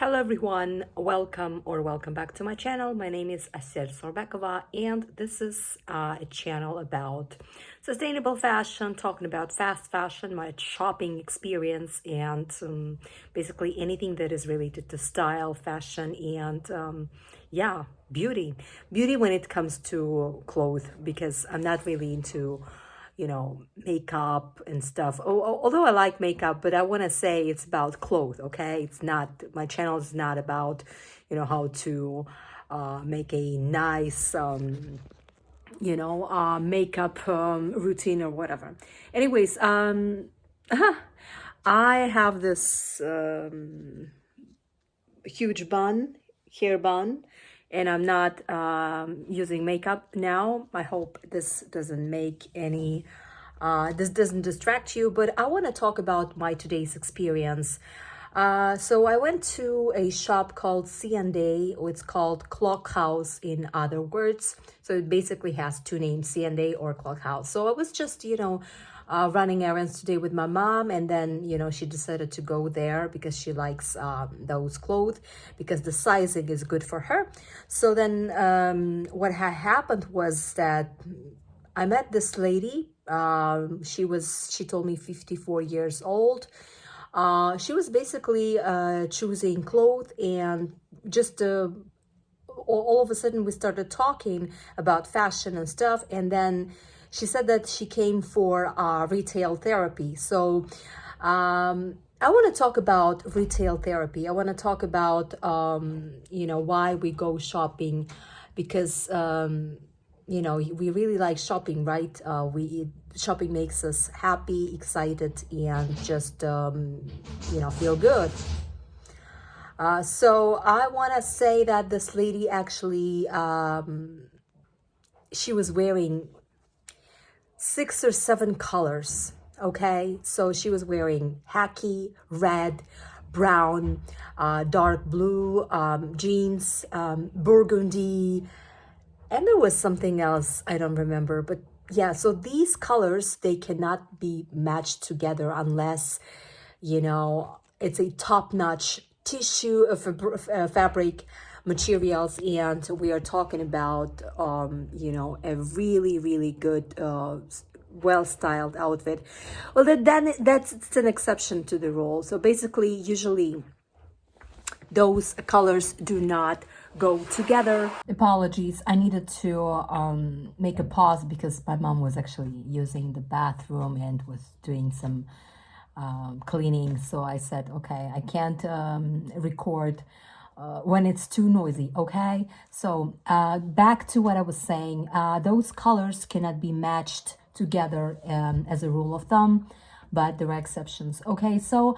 Hello everyone, welcome back to my channel. My name is Tshirts, and this is a channel about sustainable fashion, talking about fast fashion, my shopping experience, and basically anything that is related to style, fashion, and yeah, beauty when it comes to clothes, because I'm not really into makeup and stuff. Although I like makeup, but I want to say it's about clothes, okay? It's not, my channel is not about, how to make a nice, makeup routine or whatever. Anyways, I have this huge hair bun, and I'm not using makeup now. I hope this doesn't make any, this doesn't distract you, but I want to talk about my today's experience. So I went to a shop called C&A, or it's called Clock House in other words. So it basically has two names, C&A or Clock House. So I was just, running errands today with my mom, and then she decided to go there because she likes those clothes, because the sizing is good for her. So then what had happened was that I met this lady. She told me 54 years old. She was basically choosing clothes, and just all of a sudden we started talking about fashion and stuff, and then she said that she came for retail therapy. So I want to talk about retail therapy. I want to talk about why we go shopping, because we really like shopping, right? Shopping makes us happy, excited, and just feel good. So I want to say that this lady actually she was wearing 6 or 7 colors. Okay, so she was wearing khaki, red, brown, dark blue, jeans, burgundy, and there was something else I don't remember. But yeah, so these colors, they cannot be matched together unless it's a top-notch tissue of fabric materials, and we are talking about a really good well-styled outfit. Well, that's an exception to the rule. So basically, usually those colors do not go together. Apologies, I needed to make a pause because my mom was actually using the bathroom and was doing some cleaning. So I said, okay, I can't record when it's too noisy, okay? So back to what I was saying, those colors cannot be matched together as a rule of thumb, but there are exceptions, okay? So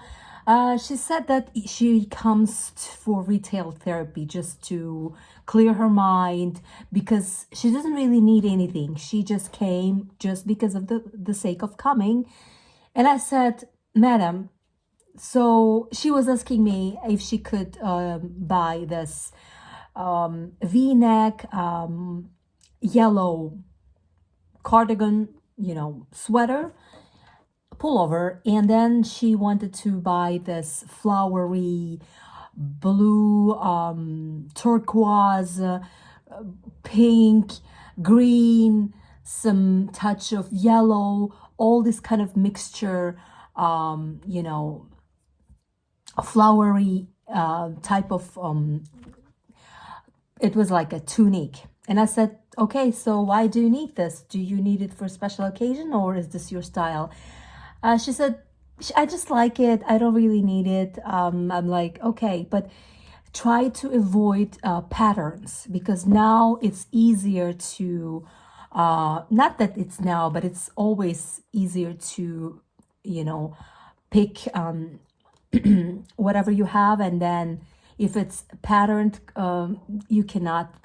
she said that she comes for retail therapy just to clear her mind, because she doesn't really need anything. She just came just because of the sake of coming. And I said, Madam, so she was asking me if she could buy this V-neck yellow cardigan, sweater, pullover, and then she wanted to buy this flowery blue, turquoise, pink, green, some touch of yellow, all this kind of mixture, a flowery type of it was like a tunic. And I said, okay, so why do you need this? Do you need it for a special occasion, or is this your style? She said, I just like it, I don't really need it. I'm like, okay, but try to avoid patterns, because now it's easier to not that it's now, but it's always easier to pick whatever you have, and then if it's patterned, you cannot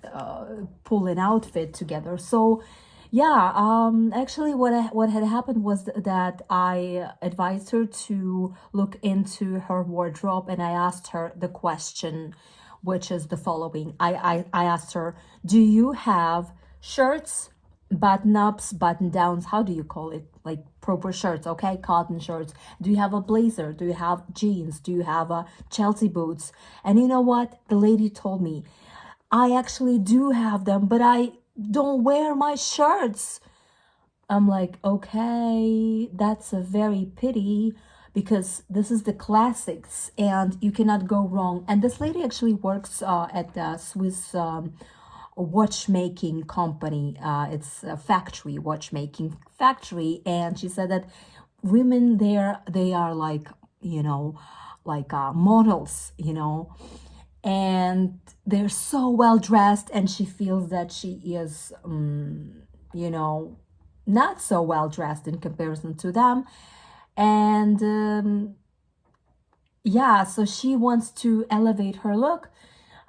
pull an outfit together. So yeah, actually what had happened was that I advised her to look into her wardrobe, and I asked her the question, which is the following. I asked her, do you have shirts, button-ups, button-downs, how do you call it? like proper shirts, okay? Cotton shirts. Do you have a blazer? Do you have jeans? Do you have Chelsea boots? And you know what? The lady told me, I actually do have them, but I don't wear my shirts. I'm like, okay, that's a very pity because this is the classics and you cannot go wrong. And this lady actually works at the Swiss watchmaking company. It's a factory, watchmaking factory. And she said that women there, they are like, like models, and they're so well dressed, and she feels that she is, not so well dressed in comparison to them. And yeah, so she wants to elevate her look.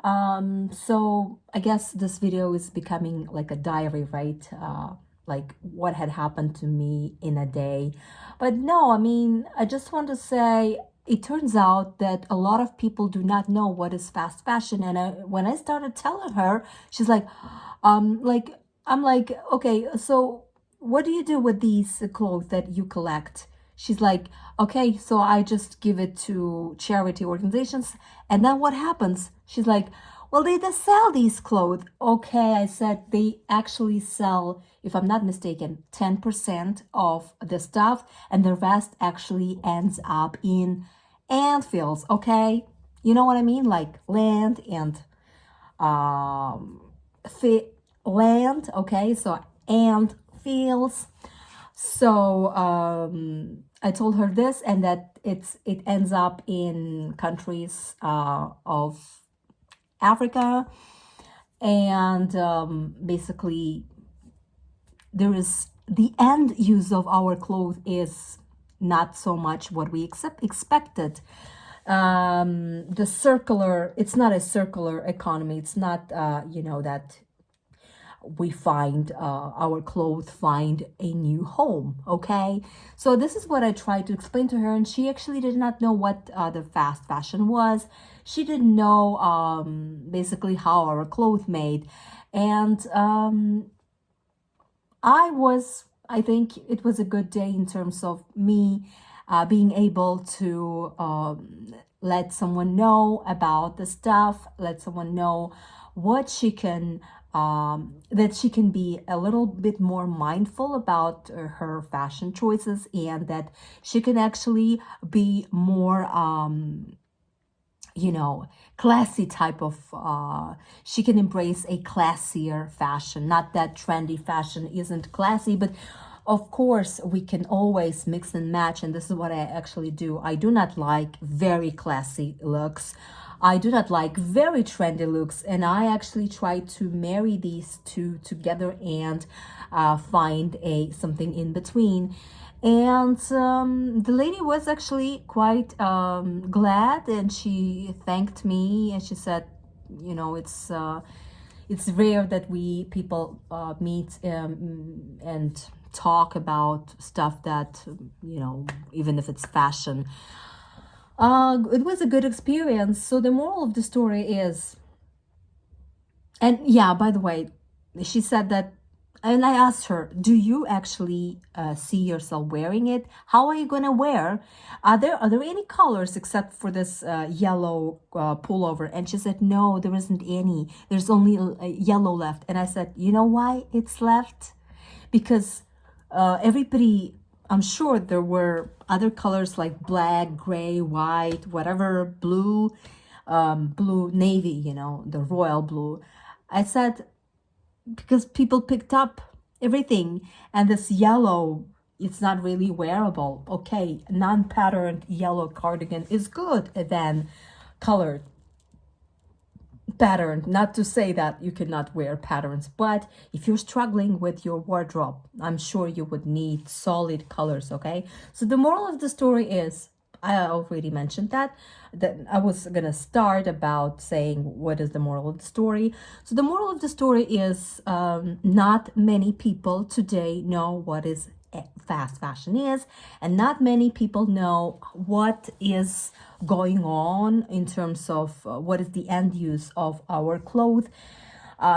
So I guess this video is becoming like a diary, right? Like what had happened to me in a day. But no, I mean, I just want to say, it turns out that a lot of people do not know what is fast fashion. And when I started telling her, she's like, I'm like, okay, so what do you do with these clothes that you collect? She's like, okay, so I just give it to charity organizations. And then what happens? She's like, well, they just sell these clothes. Okay, I said they actually sell, if I'm not mistaken, 10% of the stuff, and the rest actually ends up in landfills, okay? You know what I mean? Like land and land, okay? So, and fields. So I told her this, and that it ends up in countries of Africa, and basically there is the end use of our clothes is not so much what we expected. The circular, it's not a circular economy. It's not that we find our clothes find a new home, okay? So this is what I tried to explain to her, and she actually did not know what the fast fashion was. She didn't know basically how our clothes made. And I think it was a good day in terms of me being able to let someone know about the stuff, let someone know what she can, that she can be a little bit more mindful about her fashion choices, and that she can actually be more, classy type of, she can embrace a classier fashion. Not that trendy fashion isn't classy, but of course we can always mix and match, and this is what I actually do. I do not like very classy looks. I do not like very trendy looks, and I actually try to marry these two together and find something in between. And the lady was actually quite glad, and she thanked me, and she said, it's rare that we people meet and talk about stuff that, even if it's fashion. It was a good experience. So the moral of the story is, and yeah, by the way, she said that, and I asked her, do you actually see yourself wearing it? How are you going to wear? Are there any colors except for this yellow pullover? And she said, no, there isn't any. There's only yellow left. And I said, you know why it's left? Because everybody, I'm sure there were other colors like black, gray, white, whatever, blue, navy, the royal blue. I said, because people picked up everything, and this yellow, it's not really wearable. Okay, non-patterned yellow cardigan is good than colored pattern. Not to say that you cannot wear patterns, but if you're struggling with your wardrobe, I'm sure you would need solid colors, okay? So the moral of the story is, I already mentioned that I was gonna start about saying what is the moral of the story. So the moral of the story is not many people today know what is fast fashion is, and not many people know what is going on in terms of what is the end use of our clothes.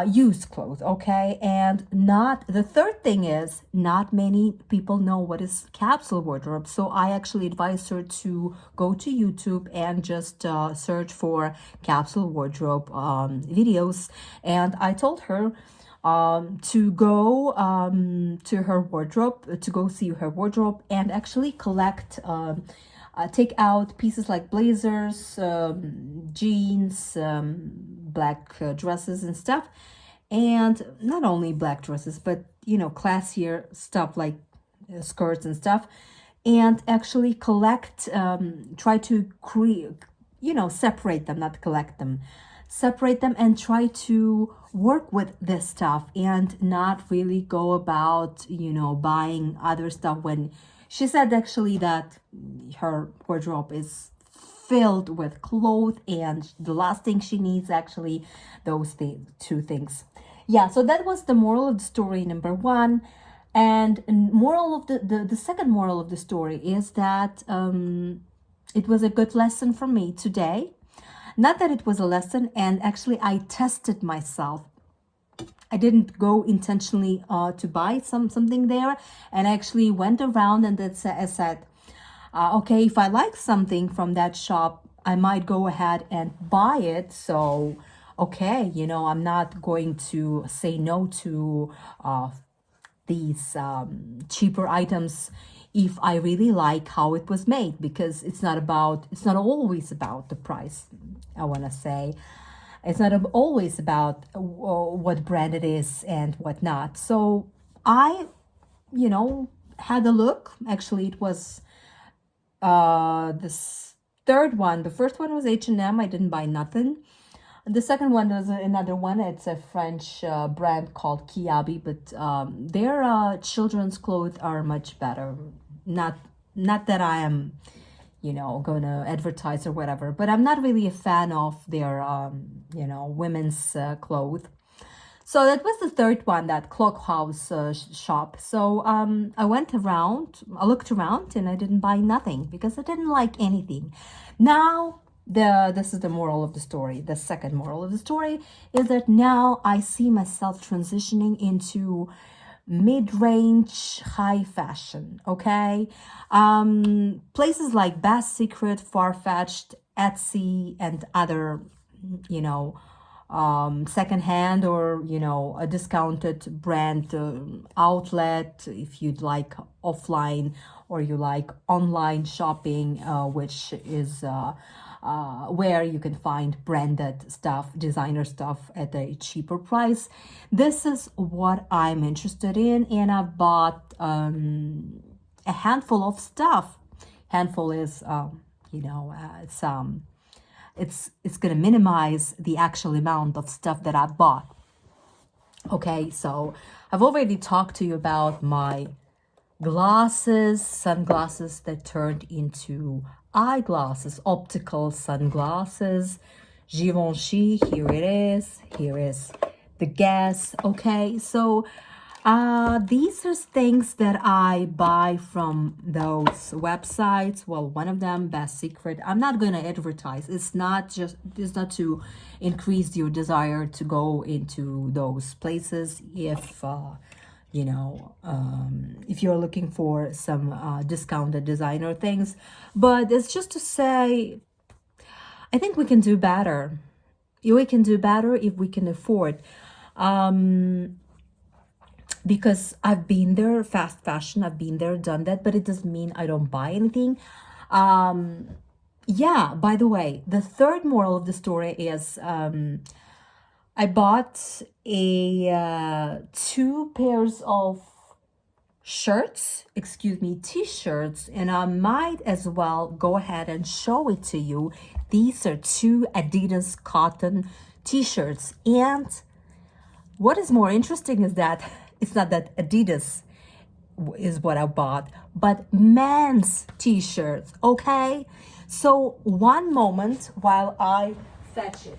used clothes, okay? And not, the third thing is, not many people know what is capsule wardrobe. So I actually advise her to go to YouTube and just search for capsule wardrobe videos. And I told her to go to her wardrobe, to go see her wardrobe and actually collect, take out pieces like blazers, jeans, black dresses and stuff. And not only black dresses, but, you know, classier stuff like skirts and stuff. And actually collect, try to create, you know, separate them, not collect them. Separate them and try to work with this stuff and not really go about, you know, buying other stuff. When she said actually that her wardrobe is filled with clothes and the last thing she needs actually those two things. Yeah, so that was the moral of the story number one. And moral of the second moral of the story is that it was a good lesson for me today. Not that it was a lesson, and actually I tested myself. I didn't go intentionally to buy something there, and I actually went around and I said, okay, if I like something from that shop, I might go ahead and buy it. So, okay, you know, I'm not going to say no to these cheaper items if I really like how it was made, because it's not always about the price. I want to say it's not always about what brand it is and whatnot. So I, you know, had a look. Actually, it was this third one. The first one was H&M. I didn't buy nothing. The second one was another one. It's a French brand called Kiabi, but their children's clothes are much better. Not that I am, you know, gonna advertise or whatever, but I'm not really a fan of their, you know, women's clothes. So that was the third one, that Clockhouse shop. So I went around, I looked around, and I didn't buy nothing because I didn't like anything. Now, this is the moral of the story. The second moral of the story is that now I see myself transitioning into mid-range high fashion, okay? Places like Bass Secret, Farfetched, Etsy, and other, you know, secondhand or, you know, a discounted brand outlet, if you'd like offline or you like online shopping, which is where you can find branded stuff, designer stuff at a cheaper price. This is what I'm interested in, and I bought a handful of stuff. Handful is, you know, it's gonna minimize the actual amount of stuff that I bought. Okay, so I've already talked to you about my glasses, sunglasses that turned into eyeglasses, optical sunglasses. Givenchy, here it is. Here is the Guess. Okay, so these are things that I buy from those websites. Well, one of them, Best Secret. I'm not gonna advertise. It's not to increase your desire to go into those places. If you know, if you're looking for some discounted designer things, but it's just to say, I think we can do better. We can do better if we can afford. Because I've been there, fast fashion, I've been there, done that, but it doesn't mean I don't buy anything. Yeah, by the way, the third moral of the story is I bought a 2 pairs of t-shirts, and I might as well go ahead and show it to you. These are 2 Adidas cotton t-shirts, and what is more interesting is that it's not that Adidas is what I bought, but men's t-shirts, okay? So one moment while I fetch it.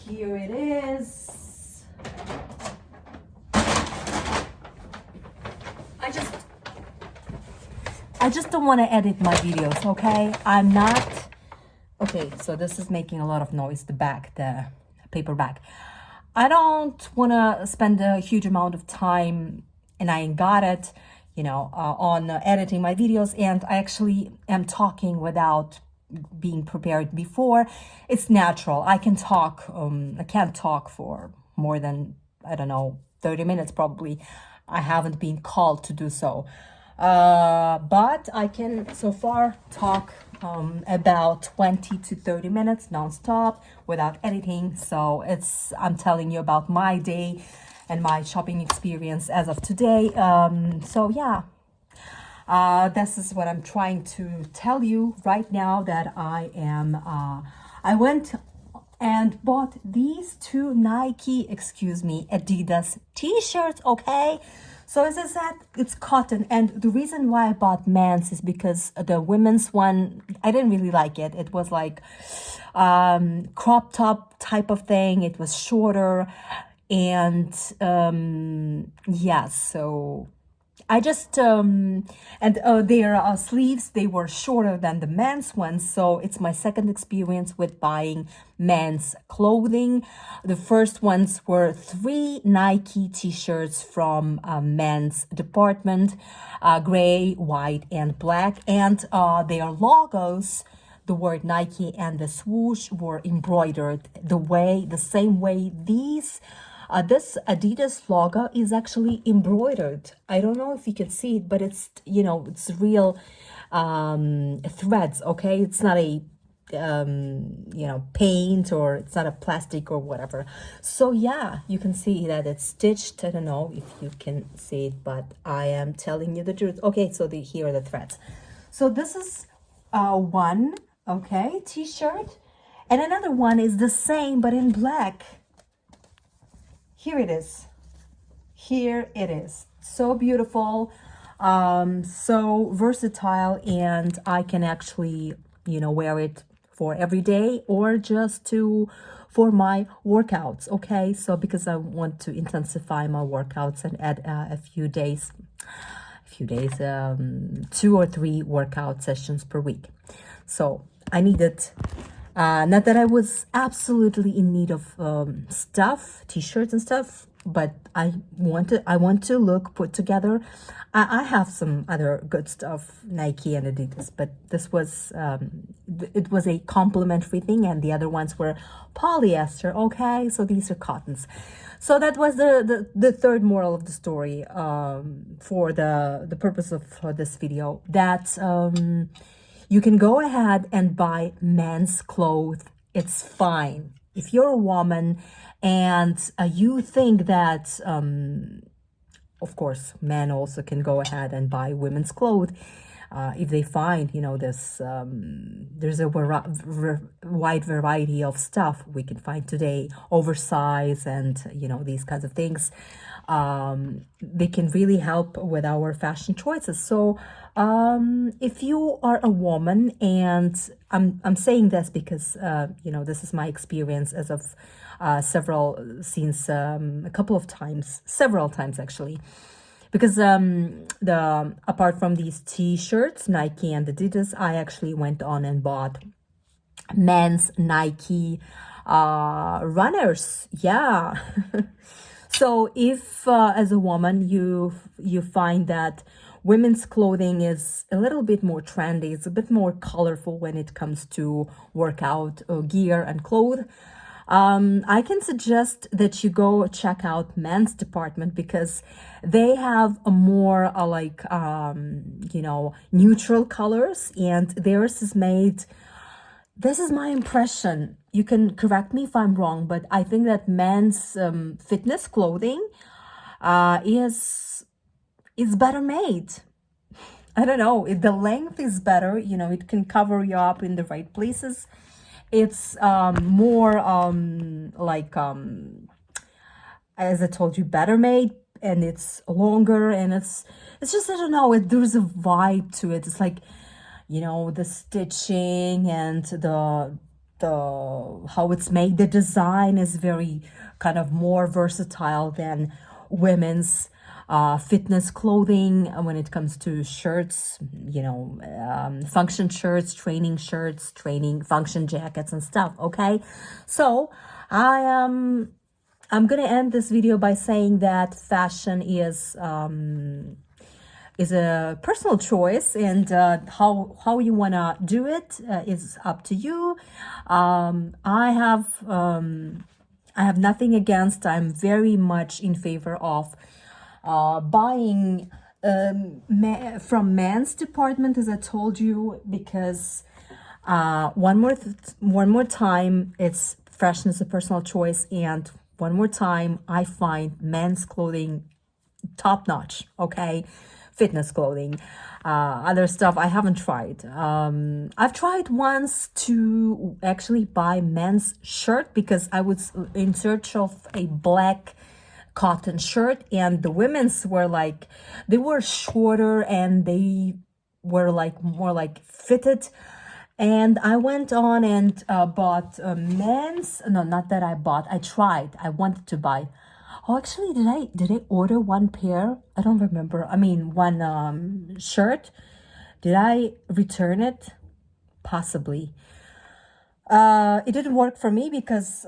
Here it is. I just don't want to edit my videos, okay? I'm not. Okay, so this is making a lot of noise, the back, the paper bag. I don't want to spend a huge amount of time, and I ain't got it, on editing my videos. And I actually am talking without being prepared before. It's natural. I can talk. I can't talk for more than, I don't know, 30 minutes probably. I haven't been called to do so. But I can so far talk about 20 to 30 minutes nonstop without editing. So I'm telling you about my day and my shopping experience as of today. So yeah, this is what I'm trying to tell you right now, that I went and bought these two Adidas T-shirts, okay? So as I said, it's cotton, and the reason why I bought men's is because the women's one, I didn't really like it. It was like crop top type of thing. It was shorter, and yeah, so I just their sleeves, they were shorter than the men's ones. So it's my second experience with buying men's clothing. The first ones were 3 Nike t-shirts from men's department, gray, white, and black, and their logos, the word Nike and the swoosh, were embroidered the same way this Adidas logo is actually embroidered. I don't know if you can see it, but it's real threads, okay? It's not a paint, or it's not a plastic or whatever. So yeah, you can see that it's stitched. I don't know if you can see it, but I am telling you the truth. Okay, so here are the threads. So this is one, okay, t-shirt, and another one is the same but in black. Here it is. Here it is. So beautiful, so versatile, and I can actually, wear it for every day or just for my workouts, okay? So because I want to intensify my workouts and add a few days, 2 or 3 workout sessions per week. So I needed, not that I was absolutely in need of stuff, t-shirts and stuff, but I want to look put together. I have some other good stuff, Nike and Adidas, but this was it was a complementary thing, and the other ones were polyester. Okay, so these are cottons. So that was the third moral of the story, for the purpose of this video, that you can go ahead and buy men's clothes. It's fine. If you're a woman and you think that, of course, men also can go ahead and buy women's clothes. If they find, there's a wide variety of stuff we can find today, oversized and, these kinds of things. They can really help with our fashion choices. So if you are a woman, and I'm saying this because, this is my experience as of several times actually. Because apart from these t-shirts, Nike and Adidas, I actually went on and bought men's Nike runners. Yeah. So if as a woman you find that women's clothing is a little bit more trendy, it's a bit more colorful when it comes to workout gear and clothes, I can suggest that you go check out men's department, because they have a more neutral colors, and theirs is made, this is my impression, you can correct me if I'm wrong, but I think that men's fitness clothing is better made. I don't know, the length is better, it can cover you up in the right places. It's more as I told you, better made, and it's longer, and it's just, I don't know, there's a vibe to it. It's like, the stitching and the how it's made, the design is very kind of more versatile than women's fitness clothing when it comes to shirts, function shirts, training function jackets and stuff. Okay, so I'm gonna end this video by saying that fashion is a personal choice, and how you wanna do it is up to you. I have nothing against. I'm very much in favor of buying from men's department, as I told you, because one more time, it's fashion is a personal choice, and one more time, I find men's clothing top notch. Okay, fitness clothing. Other stuff I haven't tried. I've tried once to actually buy men's shirt because I was in search of a black cotton shirt, and the women's were like, they were shorter and they were like more like fitted. And I went on and bought men's. No, not that I bought. I tried. I wanted to buy. Oh, actually, did I order one pair? I don't remember. I mean, one shirt. Did I return it? Possibly. It didn't work for me because,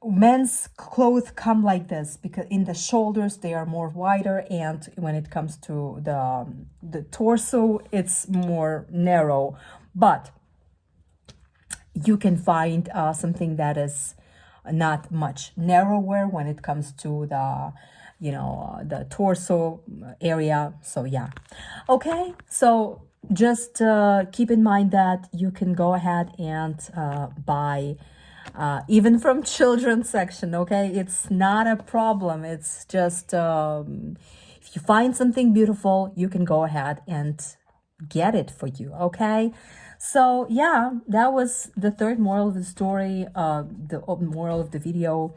men's clothes come like this because in the shoulders they are more wider, and when it comes to the torso, it's more narrow. But you can find something that is not much narrower when it comes to the torso area. So yeah, okay, so just keep in mind that you can go ahead and buy even from children's section. Okay, it's not a problem. It's just if you find something beautiful, you can go ahead and get it for you. Okay, so yeah, that was the third moral of the story, the moral of the video.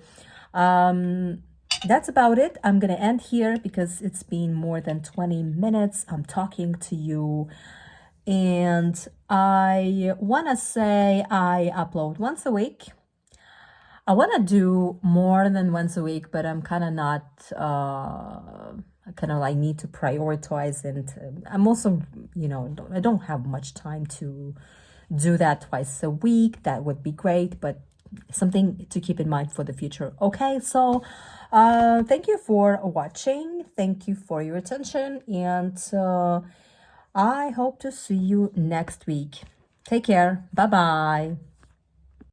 That's about it. I'm gonna end here because it's been more than 20 minutes I'm talking to you, and I want to say I upload once a week. I want to do more than once a week, but I'm kind of not, I kind of like need to prioritize, and I'm also, I don't have much time to do that twice a week. That would be great, but something to keep in mind for the future. Okay, so thank you for watching. Thank you for your attention, and I hope to see you next week. Take care. Bye-bye.